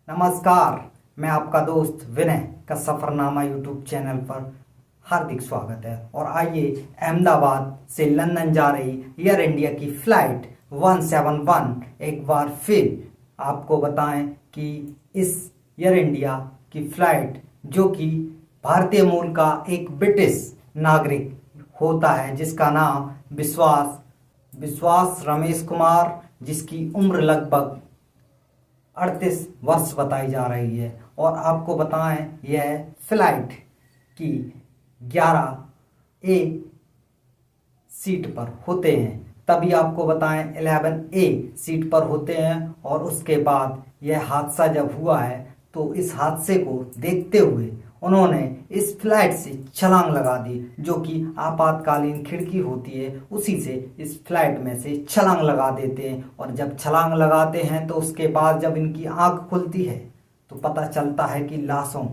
नमस्कार। मैं आपका दोस्त विनय का सफ़रनामा यूट्यूब चैनल पर हार्दिक स्वागत है। और आइए अहमदाबाद से लंदन जा रही एयर इंडिया की फ़्लाइट 171 एक बार फिर आपको बताएं कि इस एयर इंडिया की फ़्लाइट जो कि भारतीय मूल का एक ब्रिटिश नागरिक होता है जिसका नाम विश्वास रमेश कुमार, जिसकी उम्र लगभग 38 वर्ष बताई जा रही है। और आपको बताएं यह फ्लाइट की 11A सीट पर होते हैं, तभी आपको बताएं 11A सीट पर होते हैं। और उसके बाद यह हादसा जब हुआ है तो इस हादसे को देखते हुए उन्होंने इस फ्लाइट से छलांग लगा दी, जो कि आपातकालीन खिड़की होती है उसी से इस फ्लाइट में से छलांग लगा देते हैं। और जब छलांग लगाते हैं तो उसके बाद जब इनकी आंख खुलती है तो पता चलता है कि लाशों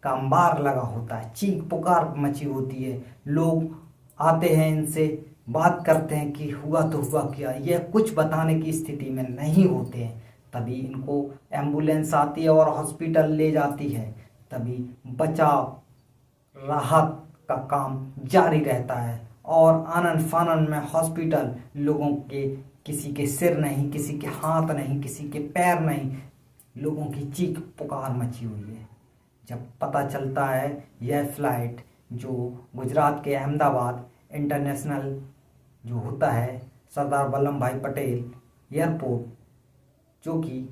का अंबार लगा होता है, चीख पुकार मची होती है। लोग आते हैं, इनसे बात करते हैं कि हुआ तो हुआ क्या। यह कुछ बताने की स्थिति में नहीं होते हैं। तभी इनको एम्बुलेंस आती है और हॉस्पिटल ले जाती है। तभी बचाव राहत का काम जारी रहता है और आनन फानन में हॉस्पिटल लोगों के, किसी के सिर नहीं, किसी के हाथ नहीं, किसी के पैर नहीं, लोगों की चीख पुकार मची हुई है। जब पता चलता है यह फ्लाइट जो गुजरात के अहमदाबाद इंटरनेशनल जो होता है सरदार वल्लभ भाई पटेल एयरपोर्ट, जो कि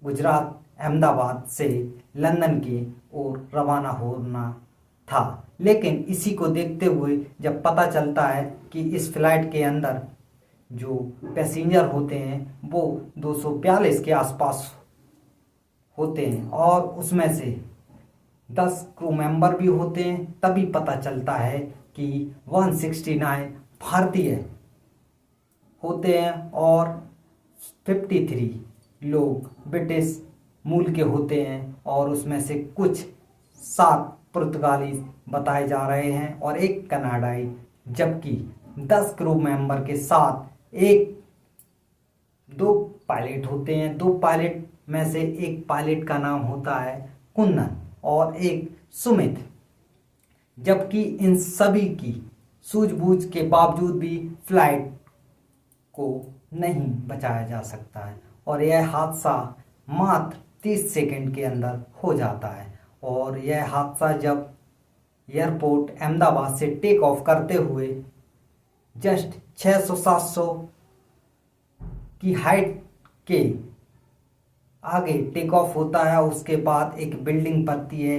गुजरात अहमदाबाद से लंदन की ओर रवाना होना था, लेकिन इसी को देखते हुए जब पता चलता है कि इस फ्लाइट के अंदर जो पैसेंजर होते हैं वो 242 के आसपास होते हैं और उसमें से 10 क्रू मेंबर भी होते हैं, तभी पता चलता है कि 169 भारतीय होते हैं और 53 लोग ब्रिटिश मूल के होते हैं। और उसमें से कुछ 7 पुर्तगाली बताए जा रहे हैं और एक कनाडाई, जबकि 10 क्रू मेंबर के साथ दो पायलट होते हैं। 2 पायलट में से एक पायलट का नाम होता है कुंदन और एक सुमित। जबकि इन सभी की सूझबूझ के बावजूद भी फ्लाइट को नहीं बचाया जा सकता है और यह हादसा मात्र 30 सेकंड के अंदर हो जाता है। और यह हादसा जब एयरपोर्ट अहमदाबाद से टेक ऑफ करते हुए जस्ट 600-700 की हाइट के आगे टेक ऑफ होता है, उसके बाद एक बिल्डिंग पड़ती है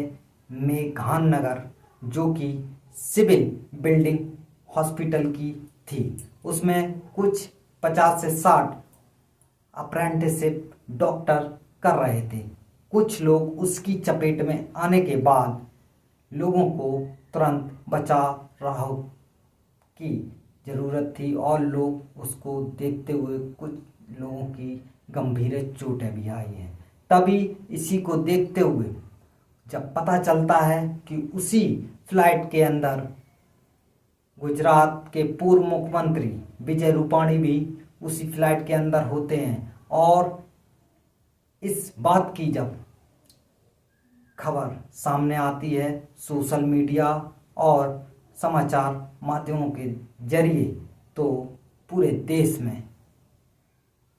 मेघान नगर, जो कि सिविल बिल्डिंग हॉस्पिटल की थी। उसमें कुछ 50 से 60 अप्रेंटिसशिप डॉक्टर कर रहे थे। कुछ लोग उसकी चपेट में आने के बाद लोगों को तुरंत बचा राहत की ज़रूरत थी और लोग उसको देखते हुए कुछ लोगों की गंभीर चोटें भी आई हैं। तभी इसी को देखते हुए जब पता चलता है कि उसी फ्लाइट के अंदर गुजरात के पूर्व मुख्यमंत्री विजय रूपाणी भी उसी फ्लाइट के अंदर होते हैं और इस बात की जब खबर सामने आती है सोशल मीडिया और समाचार माध्यमों के जरिए, तो पूरे देश में,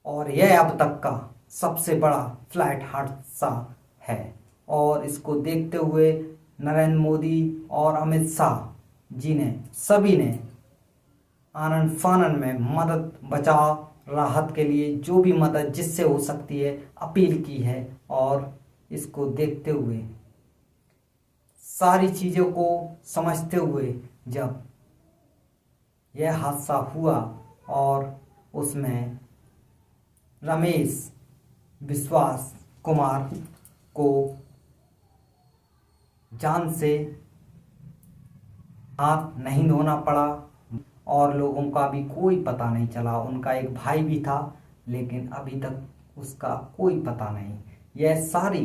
और यह अब तक का सबसे बड़ा फ्लाइट हादसा है। और इसको देखते हुए नरेंद्र मोदी और अमित शाह जी ने सभी ने आनन फानन में मदद बचाव राहत के लिए जो भी मदद जिससे हो सकती है अपील की है। और इसको देखते हुए सारी चीज़ों को समझते हुए जब यह हादसा हुआ और उसमें रमेश विश्वास कुमार को जान से हाथ नहीं धोना पड़ा और लोगों का भी कोई पता नहीं चला। उनका एक भाई भी था लेकिन अभी तक उसका कोई पता नहीं। यह सारी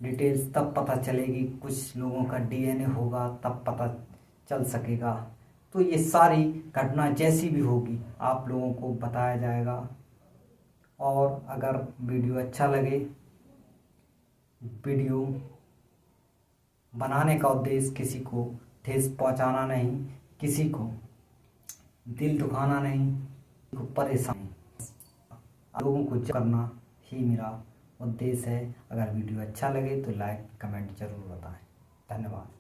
डिटेल्स तब पता चलेगी, कुछ लोगों का डीएनए होगा तब पता चल सकेगा। तो ये सारी घटना जैसी भी होगी आप लोगों को बताया जाएगा। और अगर वीडियो अच्छा लगे वीडियो बनाने का उद्देश्य किसी को ठेस पहुंचाना नहीं, किसी को दिल दुखाना नहीं, किसी को परेशान, लोगों को करना ही मेरा उद्देश्य है। अगर वीडियो अच्छा लगे तो लाइक कमेंट जरूर बताएं। धन्यवाद।